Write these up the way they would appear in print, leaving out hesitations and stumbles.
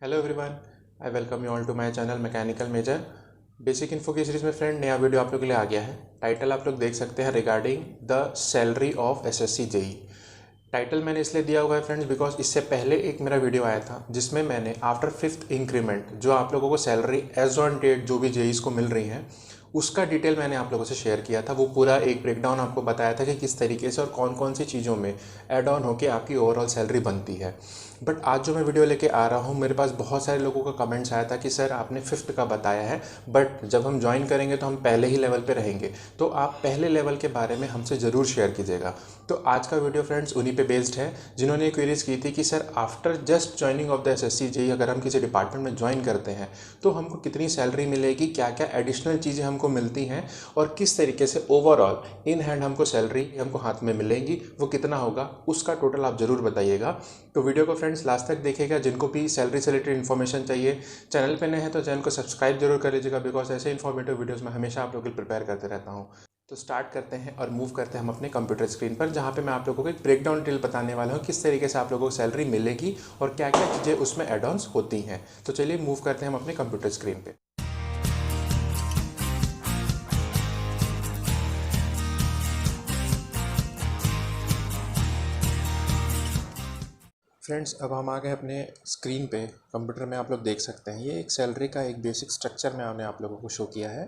Hello everyone, I welcome you all to my channel mechanical major. Basic info की series में friend नया video आप लोग के लिए आ गया है। टाइटल आप लोग देख सकते हैं regarding the salary of SSC JE. Title मैंने इसलिए दिया हुआ है फ्रेंड्स बिकॉज इससे पहले एक मेरा वीडियो आया था जिसमें मैंने आफ्टर 5th इंक्रीमेंट जो आप लोगों को सैलरी एज ऑन डेट जो भी जेईस को मिल रही है उसका डिटेल मैंने आप लोगों से शेयर किया था। वो पूरा एक ब्रेकडाउन आपको बताया था कि किस तरीके से और कौन कौन सी चीज़ों में ऐड ऑन होकर आपकी ओवरऑल सैलरी बनती है। बट आज जो मैं वीडियो लेके आ रहा हूँ मेरे पास बहुत सारे लोगों का कमेंट्स आया था कि सर आपने 5th का बताया है बट जब हम ज्वाइन करेंगे तो हम पहले ही लेवल पे रहेंगे, तो आप पहले लेवल के बारे में हमसे ज़रूर शेयर कीजिएगा। तो आज का वीडियो फ्रेंड्स उन्हीं पे बेस्ड है जिन्होंने क्वेरीज की थी कि sir after just joining of the SSC JE अगर हम किसी डिपार्टमेंट में ज्वाइन करते हैं तो हमको कितनी सैलरी मिलेगी, क्या क्या एडिशनल चीज़ें हमको मिलती हैं और किस तरीके से ओवरऑल इन हैंड हमको सैलरी हमको हाथ में मिलेगी, वो कितना होगा उसका टोटल आप ज़रूर बताइएगा। तो वीडियो को फ्रेंड्स लास्ट तक देखिएगा। जिनको भी सैलरी से रिलेटेड इन्फॉर्मेशन चाहिए, चैनल पे नए हैं तो चैनल को सब्सक्राइब जरूर कर लीजिएगा बिकॉज ऐसे इन्फॉर्मेटिव वीडियोस मैं हमेशा आप लोगों के लिए प्रिपेयर करते रहता हूँ। तो स्टार्ट करते हैं और मूव करते हैं हम अपने कंप्यूटर स्क्रीन पर जहाँ पे मैं आप लोगों को एक ब्रेकडाउन डिटेल बताने वाला हूँ किस तरीके से आप लोगों को सैलरी मिलेगी और क्या क्या चीज़ें उसमें एड ऑन्स होती हैं। तो चलिए मूव करते हैं हम अपने कंप्यूटर स्क्रीन पे। फ्रेंड्स अब हम आ गए अपने स्क्रीन पे। कंप्यूटर में आप लोग देख सकते हैं ये एक सैलरी का एक बेसिक स्ट्रक्चर मैंने आप लोगों को शो किया है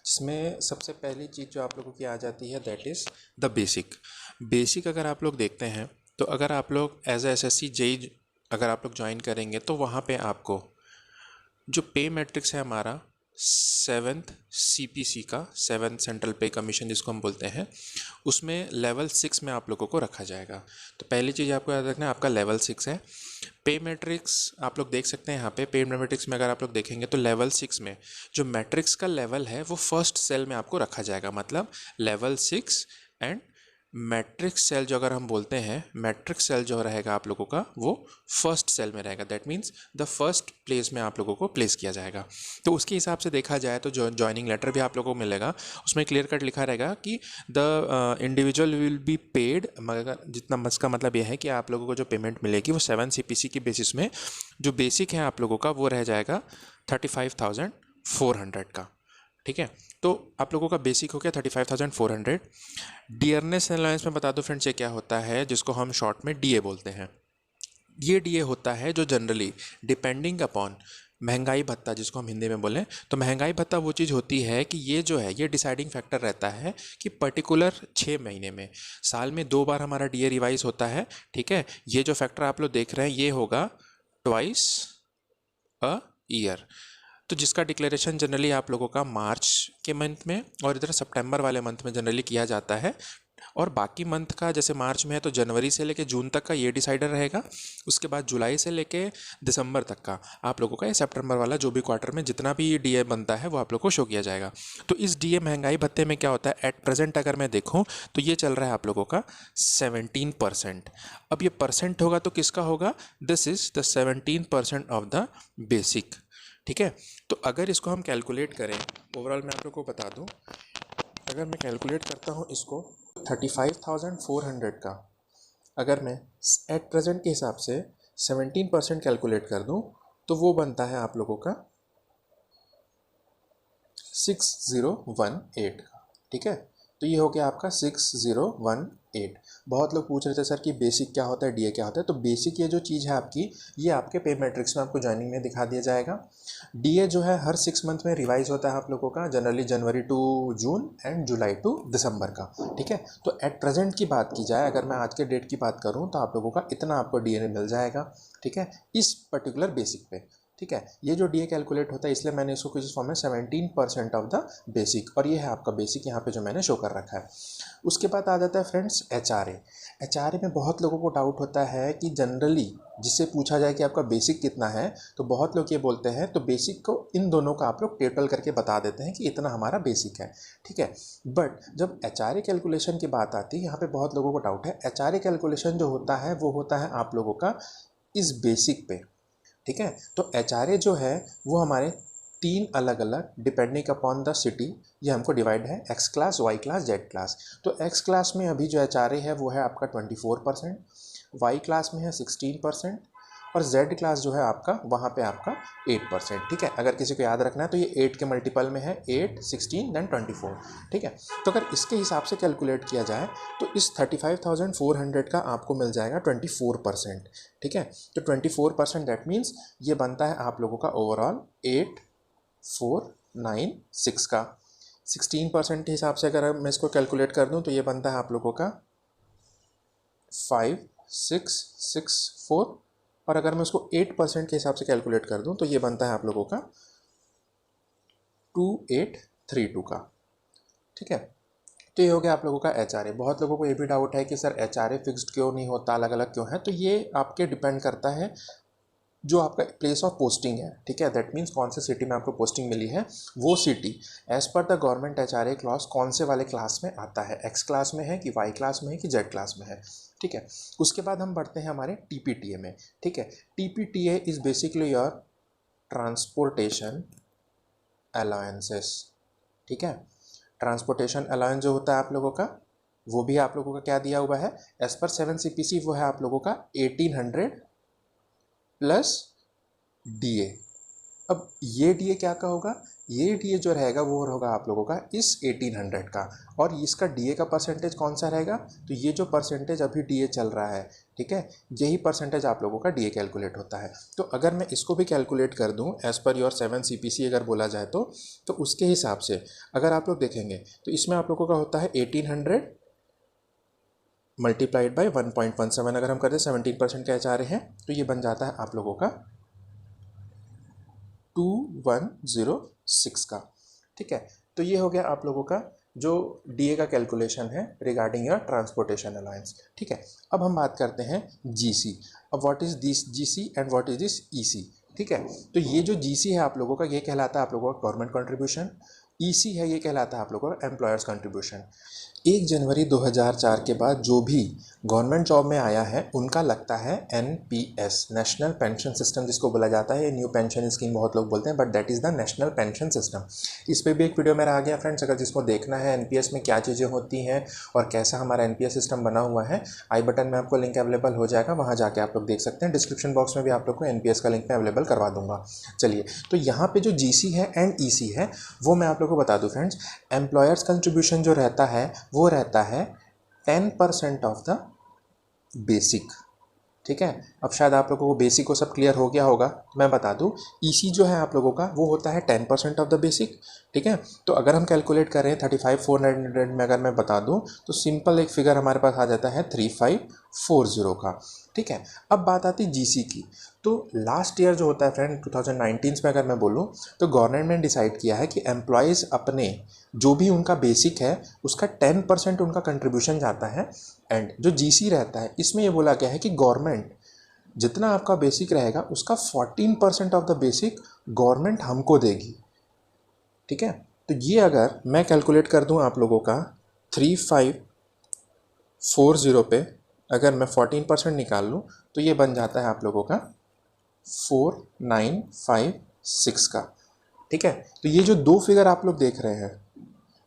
जिसमें सबसे पहली चीज़ जो आप लोगों की आ जाती है that is the basic. Basic अगर आप लोग देखते हैं तो अगर आप लोग एज ए एसएससी जेई अगर आप लोग ज्वाइन करेंगे तो वहाँ पे आपको जो पे मैट्रिक्स है हमारा 7th सीपीसी का 7th सेंट्रल पे कमीशन जिसको हम बोलते हैं उसमें लेवल 6 में आप लोगों को रखा जाएगा। तो पहली चीज़ आपको याद रखना है आपका लेवल 6 है। पे मैट्रिक्स आप लोग देख सकते हैं यहाँ पे मैट्रिक्स में अगर आप लोग देखेंगे तो लेवल 6 में जो मैट्रिक्स का लेवल है वो फर्स्ट सेल में आपको रखा जाएगा, मतलब लेवल 6 एंड मैट्रिक्स सेल जो अगर हम बोलते हैं मैट्रिक्स सेल जो रहेगा आप लोगों का वो फर्स्ट सेल में रहेगा। That means the first place में आप लोगों को प्लेस किया जाएगा। तो उसके हिसाब से देखा जाए तो जो ज्वाइनिंग लेटर भी आप लोगों को मिलेगा उसमें क्लियर कट लिखा रहेगा कि the individual will be paid, मगर जितना इसका मतलब यह है कि आप लोगों को जो पेमेंट मिलेगी वो 7 सीपीसी की बेसिस में जो बेसिक है आप लोगों का वो रह जाएगा 35,400 का। ठीक है, तो आप लोगों का बेसिक हो गया 35,400। डियरनेस अलाउंस में बता दो फ्रेंड्स ये क्या होता है जिसको हम शॉर्ट में डीए बोलते हैं। ये डीए होता है जो जनरली डिपेंडिंग अपॉन महंगाई भत्ता जिसको हम हिंदी में बोलें तो महंगाई भत्ता वो चीज़ होती है कि ये जो है ये डिसाइडिंग फैक्टर रहता है कि पर्टिकुलर 6 महीने में साल में 2 बार हमारा डीए रिवाइज होता है। ठीक है, ये जो फैक्टर आप लोग देख रहे हैं ये होगा ट्वाइस अ ईयर। तो जिसका डिक्लेरेशन जनरली आप लोगों का मार्च के मंथ में और इधर सितंबर वाले मंथ में जनरली किया जाता है, और बाकी मंथ का जैसे मार्च में है तो जनवरी से लेके जून तक का ये डिसाइडर रहेगा। उसके बाद जुलाई से लेके दिसंबर तक का आप लोगों का ये सितंबर वाला जो भी क्वार्टर में जितना भी डीए बनता है वो आप लोग को शो किया जाएगा। तो इस डीए महंगाई भत्ते में क्या होता है एट प्रेजेंट अगर मैं देखूँ तो ये चल रहा है आप लोगों का 17%। अब ये परसेंट होगा तो किसका होगा, this is the 17% of the basic. ठीक है, तो अगर इसको हम कैलकुलेट करें ओवरऑल मैं आप लोग को बता दूं, अगर मैं कैलकुलेट करता हूं इसको 35,400 का अगर मैं एट प्रेजेंट के हिसाब से 17% कैलकुलेट कर दूं तो वो बनता है आप लोगों का 6018 का। ठीक है, तो ये हो गया आपका 6018। बहुत लोग पूछ रहे थे सर कि बेसिक क्या होता है डीए क्या होता है, तो बेसिक ये जो चीज़ है आपकी ये आपके पे मैट्रिक्स में आपको ज्वाइनिंग में दिखा दिया जाएगा। डीए जो है हर 6 मंथ में रिवाइज होता है आप लोगों का, generally January to June and July to December का। ठीक है, तो एट प्रेजेंट की बात की जाए अगर मैं आज के डेट की बात करूँ तो आप लोगों का इतना आपको डीए मिल जाएगा। ठीक है, इस पर्टिकुलर बेसिक पे। ठीक है, ये जो डीए कैलकुलेट होता है इसलिए मैंने इसको किस फॉर्म में 17% ऑफ द बेसिक, और ये है आपका बेसिक यहाँ पे जो मैंने शो कर रखा है। उसके बाद आ जाता है फ्रेंड्स एचआरए। एचआरए में बहुत लोगों को डाउट होता है कि जनरली जिससे पूछा जाए कि आपका बेसिक कितना है तो बहुत लोग ये बोलते हैं तो बेसिक को इन दोनों का आप लोग टोटल करके बता देते हैं कि इतना हमारा बेसिक है। ठीक है, बट जब एचआरए कैलकुलेशन की बात आती है यहाँ पे बहुत लोगों को डाउट है। एचआरए कैलकुलेशन जो होता है वो होता है आप लोगों का इस बेसिक पे। ठीक है, तो एचआरए जो है वो हमारे 3 अलग अलग डिपेंडिंग अपॉन द सिटी ये हमको डिवाइड है, X class Y class Z class. तो एक्स क्लास में अभी जो एचआरए है वो है आपका 24%, वाई क्लास में है 16%, और जेड क्लास जो है आपका वहाँ पे आपका 8%, ठीक है। अगर किसी को याद रखना है तो ये 8 के मल्टीपल में है, 8, 16 देन 24, ठीक है। तो अगर इसके हिसाब से कैलकुलेट किया जाए तो इस 35,400 का आपको मिल जाएगा 24%, ठीक है। तो 24% दैट मीन्स ये बनता है आप लोगों का ओवरऑल 8496 का। 16% के हिसाब से अगर मैं इसको कैलकुलेट कर दूं तो ये बनता है आप लोगों का 5664, और अगर मैं उसको 8% के हिसाब से कैलकुलेट कर दूं तो ये बनता है आप लोगों का 2832 का, ठीक है। तो ये हो गया आप लोगों का HRA। बहुत लोगों को ये भी डाउट है कि सर HRA फिक्स्ड क्यों नहीं होता, अलग अलग क्यों है। तो ये आपके डिपेंड करता है जो आपका प्लेस ऑफ पोस्टिंग है, ठीक है। दैट मीन्स कौन से सिटी में आपको पोस्टिंग मिली है, वो city as per the government HRA clause कौन से वाले क्लास में आता है, X क्लास में है कि Y क्लास में है कि Z क्लास में है, ठीक है। उसके बाद हम बढ़ते हैं हमारे TPTA में, ठीक है। TPTA is basically your transportation allowances, ठीक है। ट्रांसपोर्टेशन अलाउंस जो होता है आप लोगों का, वो भी आप लोगों का क्या दिया हुआ है एज पर 7 CPC, वो है आप लोगों का 1800 प्लस DA। अब ये DA क्या का होगा, ये DA जो रहेगा वो होगा आप लोगों का इस 1800 का, और इसका DA का परसेंटेज कौन सा रहेगा, तो ये जो परसेंटेज अभी DA चल रहा है, ठीक है, यही परसेंटेज आप लोगों का DA कैलकुलेट होता है। तो अगर मैं इसको भी कैलकुलेट कर दूं एज पर योर 7 CPC अगर बोला जाए तो उसके हिसाब से अगर आप लोग देखेंगे तो इसमें आप लोगों का होता है 1800 मल्टीप्लाइड बाई 1.17, अगर हम करते 17% का HRA है तो ये बन जाता है आप लोगों का 2106 का, ठीक है। तो ये हो गया आप लोगों का जो DA का कैलकुलेशन है रिगार्डिंग योर ट्रांसपोर्टेशन अलाउंस, ठीक है। अब हम बात करते हैं GC। अब what is this GC and what is this EC, ठीक है। तो ये जो GC है आप लोगों का ये कहलाता है आप लोगों का गवर्नमेंट कंट्रीब्यूशन, EC है ये कहलाता है आप लोगों का एम्प्लॉयर्स कंट्रीब्यूशन। 1 जनवरी 2004 के बाद जो भी गवर्नमेंट जॉब में आया है उनका लगता है NPS, नेशनल पेंशन सिस्टम जिसको बोला जाता है। ये न्यू पेंशन स्कीम बहुत लोग बोलते हैं but that is the national pension system. इस पर भी एक वीडियो मेरा आ गया फ्रेंड्स, अगर जिसको देखना है NPS में क्या चीज़ें होती हैं और कैसा हमारा NPS सिस्टम बना हुआ है, आई बटन में आपको लिंक अवेलेबल हो जाएगा, वहाँ जाके आप लोग देख सकते हैं। डिस्क्रिप्शन बॉक्स में भी आप लोग को NPS का लिंक मैं अवेलेबल करवा दूंगा। चलिए, तो यहाँ पे जो GC है एंड EC है वो मैं आप लोग को बता दूँ फ्रेंड्स। एम्प्लॉयर्स कंट्रीब्यूशन जो रहता है वो रहता है 10% ऑफ द बेसिक, ठीक है। अब शायद आप लोगों को बेसिक को सब क्लियर हो गया होगा, मैं बता दूं EC जो है आप लोगों का वो होता है 10% ऑफ द बेसिक, ठीक है। तो अगर हम कैलकुलेट करें 35,400 में अगर मैं बता दूं तो सिंपल एक फिगर हमारे पास आ जाता है 3540 का, ठीक है। अब बात आती है GC की। तो लास्ट ईयर जो होता है फ्रेंड 2019 में अगर मैं बोलूँ तो गवर्नमेंट ने डिसाइड किया है कि एम्प्लॉयज़ अपने जो भी उनका बेसिक है उसका 10% उनका कंट्रीब्यूशन जाता है, एंड जो GC रहता है इसमें ये बोला गया है कि गवर्नमेंट जितना आपका बेसिक रहेगा उसका 14% ऑफ द बेसिक गवर्नमेंट हमको देगी, ठीक है। तो ये अगर मैं कैलकुलेट कर दूं आप लोगों का 3540 पे अगर मैं 14% निकाल लूँ तो ये बन जाता है आप लोगों का 4956 का, ठीक है। तो ये जो दो फिगर आप लोग देख रहे हैं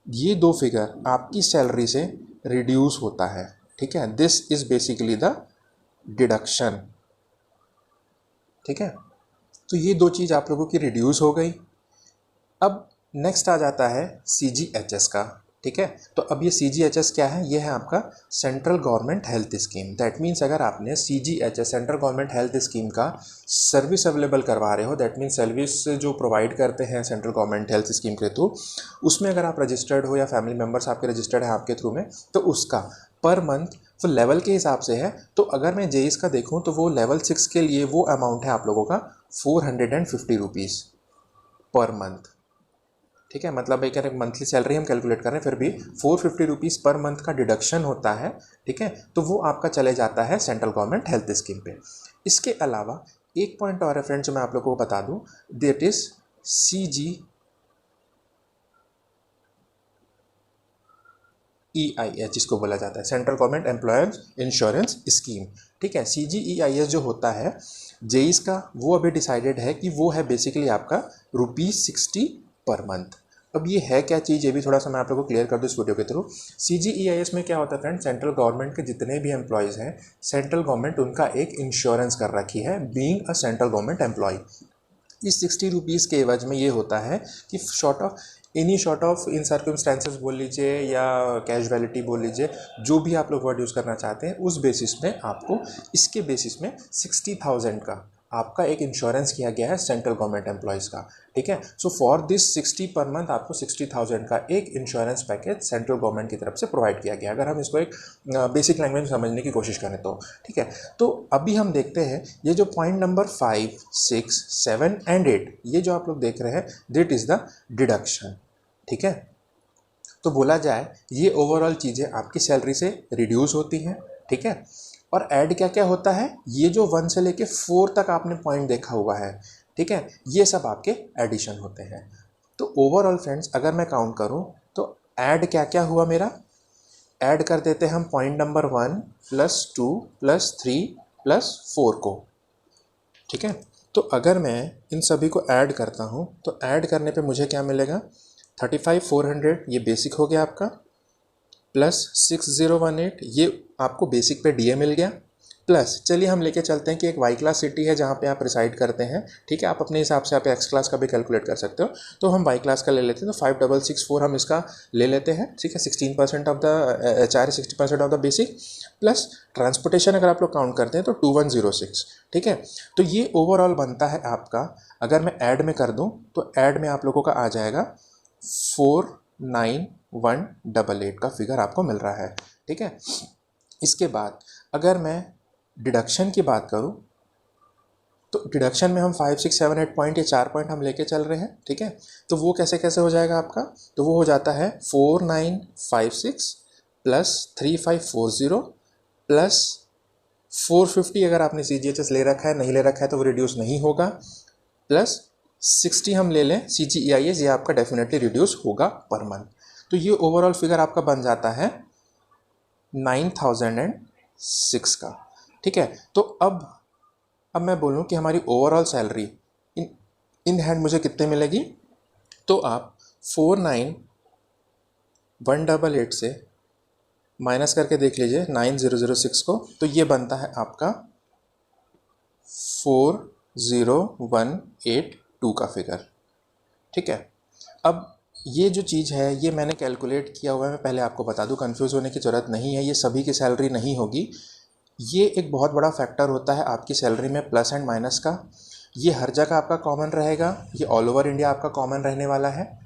ये दो फिगर आपकी सैलरी से रिड्यूस होता है, ठीक है। This is basically the deduction, ठीक है। तो ये दो चीज़ आप लोगों की रिड्यूस हो गई। अब नेक्स्ट आ जाता है CGHS का, ठीक है। तो अब ये CGHS क्या है, ये है आपका central government health scheme. That means अगर आपने CGHS central government health scheme का सर्विस अवेलेबल करवा रहे हो, दैट मीन्स सर्विस जो प्रोवाइड करते हैं सेंट्रल गवर्नमेंट हेल्थ स्कीम के थ्रू, उसमें अगर आप रजिस्टर्ड हो या फैमिली मेम्बर्स आपके रजिस्टर्ड है आपके थ्रू में, तो उसका पर मंथ तो लेवल के हिसाब से है। तो अगर मैं JEES का देखूँ तो वो लेवल 6 के लिए वो अमाउंट है आप लोगों का 450 रुपीज़ पर मंथ, ठीक है। मतलब एक मंथली सैलरी हम कैलकुलेट कर रहे हैं फिर भी 450 रुपीज़ पर मंथ का डिडक्शन होता है, ठीक है। तो वो आपका चले जाता है सेंट्रल गवर्नमेंट हेल्थ स्कीम पे। इसके अलावा एक पॉइंट और है फ्रेंड्स जो मैं आप लोगों को बता दूं, दैट इज CGEIS जिसको बोला जाता है central government employers insurance scheme, ठीक है। CGEIS जो होता है JEES का वो अभी डिसाइडेड है कि वो है बेसिकली आपका ₹60 पर मंथ, अब ये है क्या चीज़, ये भी थोड़ा सा मैं आप लोगों को क्लियर कर दूँ इस वीडियो के थ्रू। CGEIS में क्या होता है फ्रेंड, सेंट्रल गवर्नमेंट के जितने भी एम्प्लॉयज़ हैं, सेंट्रल गवर्नमेंट उनका एक इंश्योरेंस कर रखी है being a central government employ. इस 60 रुपीज़ के एवज में ये होता है कि शॉर्ट ऑफ इन सर्कमस्टेंसेस बोल लीजिए या कैजुअलिटी बोल लीजिए, जो भी आप लोग वर्ड यूज़ करना चाहते हैं, उस बेसिस में आपको, इसके बेसिस में 60,000 का आपका एक इंश्योरेंस किया गया है सेंट्रल गवर्नमेंट एम्प्लॉयज़ का। ठीक है, so for this 60 per month आपको 60,000 का एक इंश्योरेंस पैकेज सेंट्रल गवर्नमेंट की तरफ से प्रोवाइड किया गया, अगर हम इसको एक बेसिक लैंग्वेज में समझने की कोशिश करें तो। ठीक है, तो अभी हम देखते हैं ये जो पॉइंट नंबर 5, 6, 7 एंड 8, ये जो आप लोग देख रहे हैं, दिट इज़ द डिडक्शन। ठीक है, तो बोला जाए ये ओवरऑल चीज़ें आपकी सैलरी से रिड्यूस होती हैं। ठीक है, और ऐड क्या क्या होता है, ये जो 1 से लेके 4 तक आपने पॉइंट देखा हुआ है, ठीक है, ये सब आपके एडिशन होते हैं। तो ओवरऑल फ्रेंड्स अगर मैं काउंट करूं तो ऐड क्या क्या हुआ मेरा, ऐड कर देते हैं हम पॉइंट नंबर 1 +2 +3 +4 को। ठीक है, तो अगर मैं इन सभी को ऐड करता हूं तो ऐड करने पे मुझे क्या मिलेगा, 35,400 ये बेसिक हो गया आपका, प्लस 6018 ये आपको बेसिक पे डीए मिल गया, प्लस चलिए हम लेके चलते हैं कि एक वाई क्लास सिटी है जहाँ पे आप रिसाइड करते हैं। ठीक है, आप अपने हिसाब से आप एक्स क्लास का भी कैलकुलेट कर सकते हो, तो हम वाई क्लास का ले लेते हैं, तो 5664 हम इसका ले लेते हैं। ठीक है, 16% of the HR 60% of the basic, plus transportation अगर आप लोग काउंट करते हैं तो 2106। ठीक है, तो ये ओवरऑल बनता है आपका, अगर मैं ऐड में कर दूँ तो ऐड में आप लोगों का आ जाएगा 49,188 का फिगर आपको मिल रहा है। ठीक है, इसके बाद अगर मैं डिडक्शन की बात करूं तो डिडक्शन में हम 5, 6, 7, 8 पॉइंट, ये 4 पॉइंट हम लेके चल रहे हैं। ठीक है, तो वो कैसे कैसे हो जाएगा आपका, तो वो हो जाता है 4956 प्लस 3540 प्लस 450, अगर आपने CGHS ले रखा है, नहीं ले रखा है तो वो रिड्यूस नहीं होगा, प्लस 60 हम ले लें CGEIS, ये आपका डेफिनेटली रिड्यूस होगा पर मंथ। तो ये ओवरऑल फिगर आपका बन जाता है 9,006 का। ठीक है, तो अब मैं बोलूँ कि हमारी ओवरऑल सैलरी इन हैंड मुझे कितने मिलेगी, तो आप 49,188 से माइनस करके देख लीजिए 9,006 को, तो ये बनता है आपका 40,182 का फिगर। ठीक है, अब ये जो चीज़ है ये मैंने कैलकुलेट किया हुआ है, मैं पहले आपको बता दूं, कंफ्यूज होने की ज़रूरत नहीं है, ये सभी की सैलरी नहीं होगी। ये एक बहुत बड़ा फैक्टर होता है आपकी सैलरी में प्लस एंड माइनस का, ये हर जगह आपका कॉमन रहेगा, ये ऑल ओवर इंडिया आपका कॉमन रहने वाला है।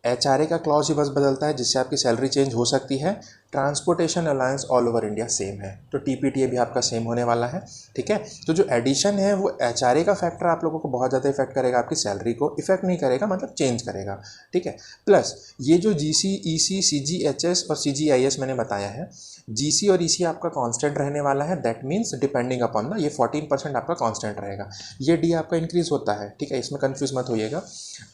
HRA का क्लॉज ही बस बदलता है जिससे आपकी सैलरी चेंज हो सकती है। Transportation alliance all over India same है, तो TPTA भी आपका सेम होने वाला है। ठीक है, तो जो एडिशन है वो HRA का फैक्टर आप लोगों को बहुत ज़्यादा इफेक्ट करेगा, आपकी सैलरी को इफेक्ट नहीं करेगा, मतलब चेंज करेगा। ठीक है, प्लस ये जो GC, EC, CGHS और CGIS मैंने बताया है, GC और EC आपका कांस्टेंट रहने वाला है, that means depending upon the, ये 14% आपका कांस्टेंट रहेगा, ये D आपका इंक्रीज होता है। ठीक है, इसमें कंफ्यूज मत होइएगा।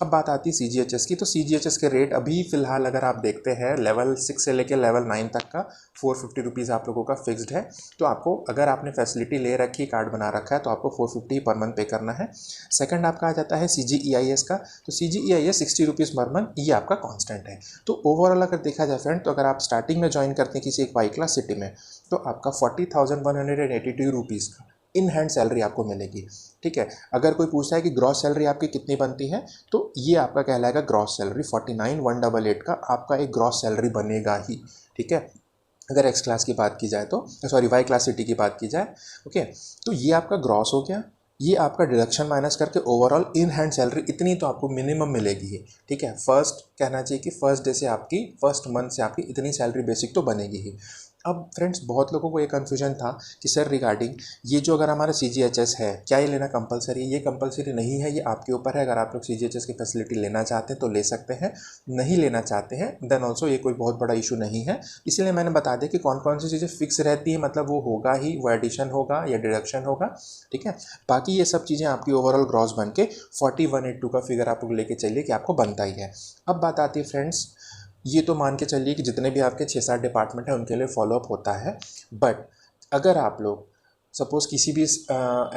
अब बात आती है CGHS की, तो CGHS के रेट अभी फ़िलहाल अगर आप देखते हैं लेवल 6 से लेकर लेवल 9 तक का 450 रुपीज़ आप लोगों का फिक्स्ड है। तो आपको, अगर आपने फैसिलिटी ले रखी, कार्ड बना रखा है, तो आपको 450 पर मंथ पे करना है। सेकंड आपका आ जाता है CGEIS का, तो CGEIS 60 रुपीज़ पर मंथ, ये आपका कांस्टेंट है। तो ओवरऑल अगर देखा जाए फ्रेंड, तो अगर आप स्टार्टिंग में ज्वाइन करते हैं किसी एक वाई क्लास सिटी में, तो आपका 40,182 रुपीज़ का इन हैंड सैलरी आपको मिलेगी। ठीक है, अगर कोई पूछता है कि ग्रॉस सैलरी आपकी कितनी बनती है, तो ये आपका कहलाएगा ग्रॉस सैलरी, 49,188 का आपका एक ग्रॉस सैलरी बनेगा ही। ठीक है, अगर एक्स क्लास की बात की जाए तो, सॉरी वाई क्लास सिटी की बात की जाए, ओके, तो ये आपका ग्रॉस हो गया। ये आपका डिडक्शन माइनस करके ओवरऑल इन हैंड सैलरी इतनी तो आपको मिनिमम मिलेगी ही। ठीक है, फर्स्ट कहना चाहिए कि फर्स्ट डे से आपकी, फर्स्ट मंथ से आपकी इतनी सैलरी बेसिक तो बनेगी ही। अब फ्रेंड्स बहुत लोगों को ये कन्फ्यूजन था कि सर रिगार्डिंग ये जो अगर हमारा CGHS है, क्या ये लेना कंपलसरी है? ये कंपलसरी नहीं है, ये आपके ऊपर है। अगर आप लोग CGHS की फैसिलिटी लेना चाहते हैं तो ले सकते हैं, नहीं लेना चाहते हैं देन ऑल्सो ये कोई बहुत बड़ा इशू नहीं है। इसलिए मैंने बता दिया कि कौन कौन सी चीज़ें फिक्स रहती है, मतलब वो होगा ही, वो एडिशन होगा या डिडक्शन होगा। ठीक है, बाकी ये सब चीज़ें आपकी ओवरऑल ग्रॉस बन के 4182 का फिगर आप लोग लेके चलिए कि आपको बनता ही है। अब बात आती है फ्रेंड्स, ये तो मान के चलिए कि जितने भी आपके 6-7 डिपार्टमेंट हैं उनके लिए फॉलोअप होता है, बट अगर आप लोग सपोज़ किसी भी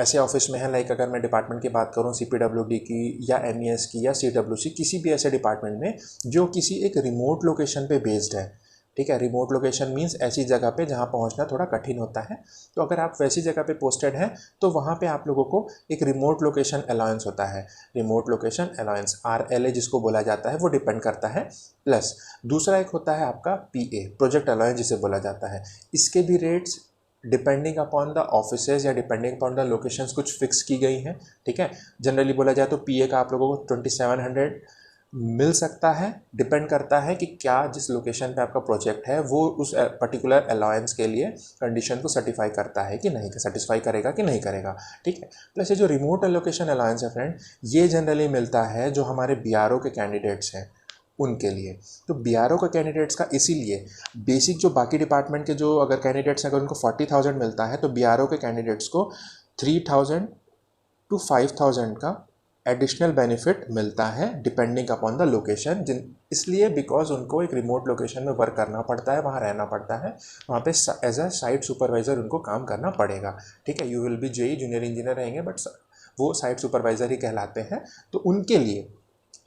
ऐसे ऑफिस में है, लाइक अगर मैं डिपार्टमेंट की बात करूँ CPWD की या MES की या CWC, किसी भी ऐसे डिपार्टमेंट में जो किसी एक रिमोट लोकेशन पे बेस्ड है, ठीक है। रिमोट लोकेशन मीन्स ऐसी जगह पे जहाँ पहुँचना थोड़ा कठिन होता है। तो अगर आप वैसी जगह पे पोस्टेड हैं तो वहाँ पे आप लोगों को एक रिमोट लोकेशन अलाउंस होता है। रिमोट लोकेशन अलाउंस RLA जिसको बोला जाता है, वो डिपेंड करता है। प्लस दूसरा एक होता है आपका PA, प्रोजेक्ट अलाउंस जिसे बोला जाता है। इसके भी rates depending upon the offices या डिपेंडिंग अपॉन द लोकेशंस कुछ फिक्स की गई हैं, ठीक है। जनरली बोला जाए तो PA का आप लोगों को 2700 मिल सकता है। डिपेंड करता है कि क्या जिस लोकेशन पे आपका प्रोजेक्ट है वो उस पर्टिकुलर अलाउंस के लिए कंडीशन को सर्टिफाई करता है कि नहीं, सेटिस्फाई करेगा कि नहीं करेगा, ठीक है। प्लस ये जो रिमोट लोकेशन अलाउंस है फ्रेंड, ये जनरली मिलता है जो हमारे BRO के कैंडिडेट्स हैं उनके लिए। तो BRO के कैंडिडेट्स का इसीलिए बेसिक जो बाकी डिपार्टमेंट के जो अगर कैंडिडेट्स हैं अगर उनको 40,000 मिलता है, तो BRO के कैंडिडेट्स को 3,000 to 5,000 का एडिशनल बेनिफिट मिलता है डिपेंडिंग अपॉन द लोकेशन। इसलिए बिकॉज उनको एक रिमोट लोकेशन में वर्क करना पड़ता है, वहाँ रहना पड़ता है, वहाँ पे एज अ साइट सुपरवाइज़र उनको काम करना पड़ेगा, ठीक है। You will be JEE junior engineer रहेंगे, बट वो साइट सुपरवाइज़र ही कहलाते हैं। तो उनके लिए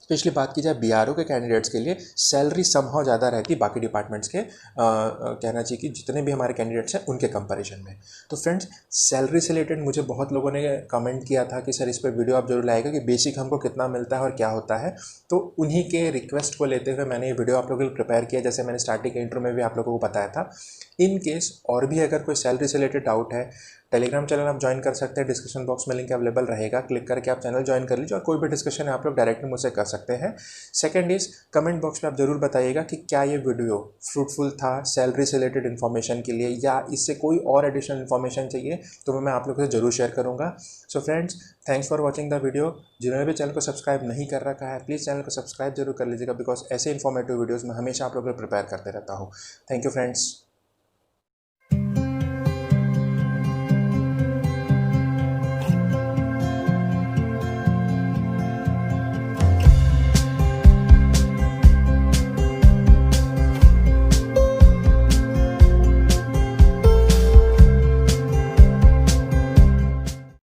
स्पेशली बात की जाए BRO के कैंडिडेट्स के लिए सैलरी समहाउ ज़्यादा रहती है बाकी डिपार्टमेंट्स के कहना चाहिए कि जितने भी हमारे कैंडिडेट्स हैं उनके कंपैरिजन में। तो फ्रेंड्स, सैलरी से रिलेटेड मुझे बहुत लोगों ने कमेंट किया था कि सर इस पर वीडियो आप जरूर लाएगा कि बेसिक हमको कितना मिलता है और क्या होता है। तो उन्हीं के रिक्वेस्ट को लेते हुए मैंने ये वीडियो आप लोगों के लिए प्रिपेयर किया। जैसे मैंने स्टार्टिंग के इंट्रो में भी आप लोगों को बताया था, इन केस और भी अगर कोई सैलरी से रिलेटेड डाउट है, टेलीग्राम चैनल आप ज्वाइन कर सकते हैं, डिस्क्रिप्शन बॉक्स में लिंक अवेलेबल रहेगा, क्लिक करके आप चैनल ज्वाइन कर लीजिए और कोई भी डिस्कशन है आप लोग डायरेक्टली मुझसे कर सकते हैं। सेकंड इज, कमेंट बॉक्स में आप जरूर बताइएगा कि क्या ये वीडियो फ्रूटफुल था सैलरी से रिलेटेड इन्फॉर्मेशन के लिए, या इससे कोई और एडिशनल इन्फॉर्मेशन चाहिए तो मैं आप लोगों से जरूर शेयर करूँगा। So friends, thanks for watching the video. जिन्होंने भी चैनल को सब्सक्राइब नहीं कर रखा है, प्लीज़ चैनल को सब्सक्राइब जरूर कर लीजिएगा, बिकॉज ऐसे इन्फॉर्मेटिव वीडियोज़ मैं हमेशा आप लोगों को प्रिपेयर करते रहता हूँ। Thank you friends.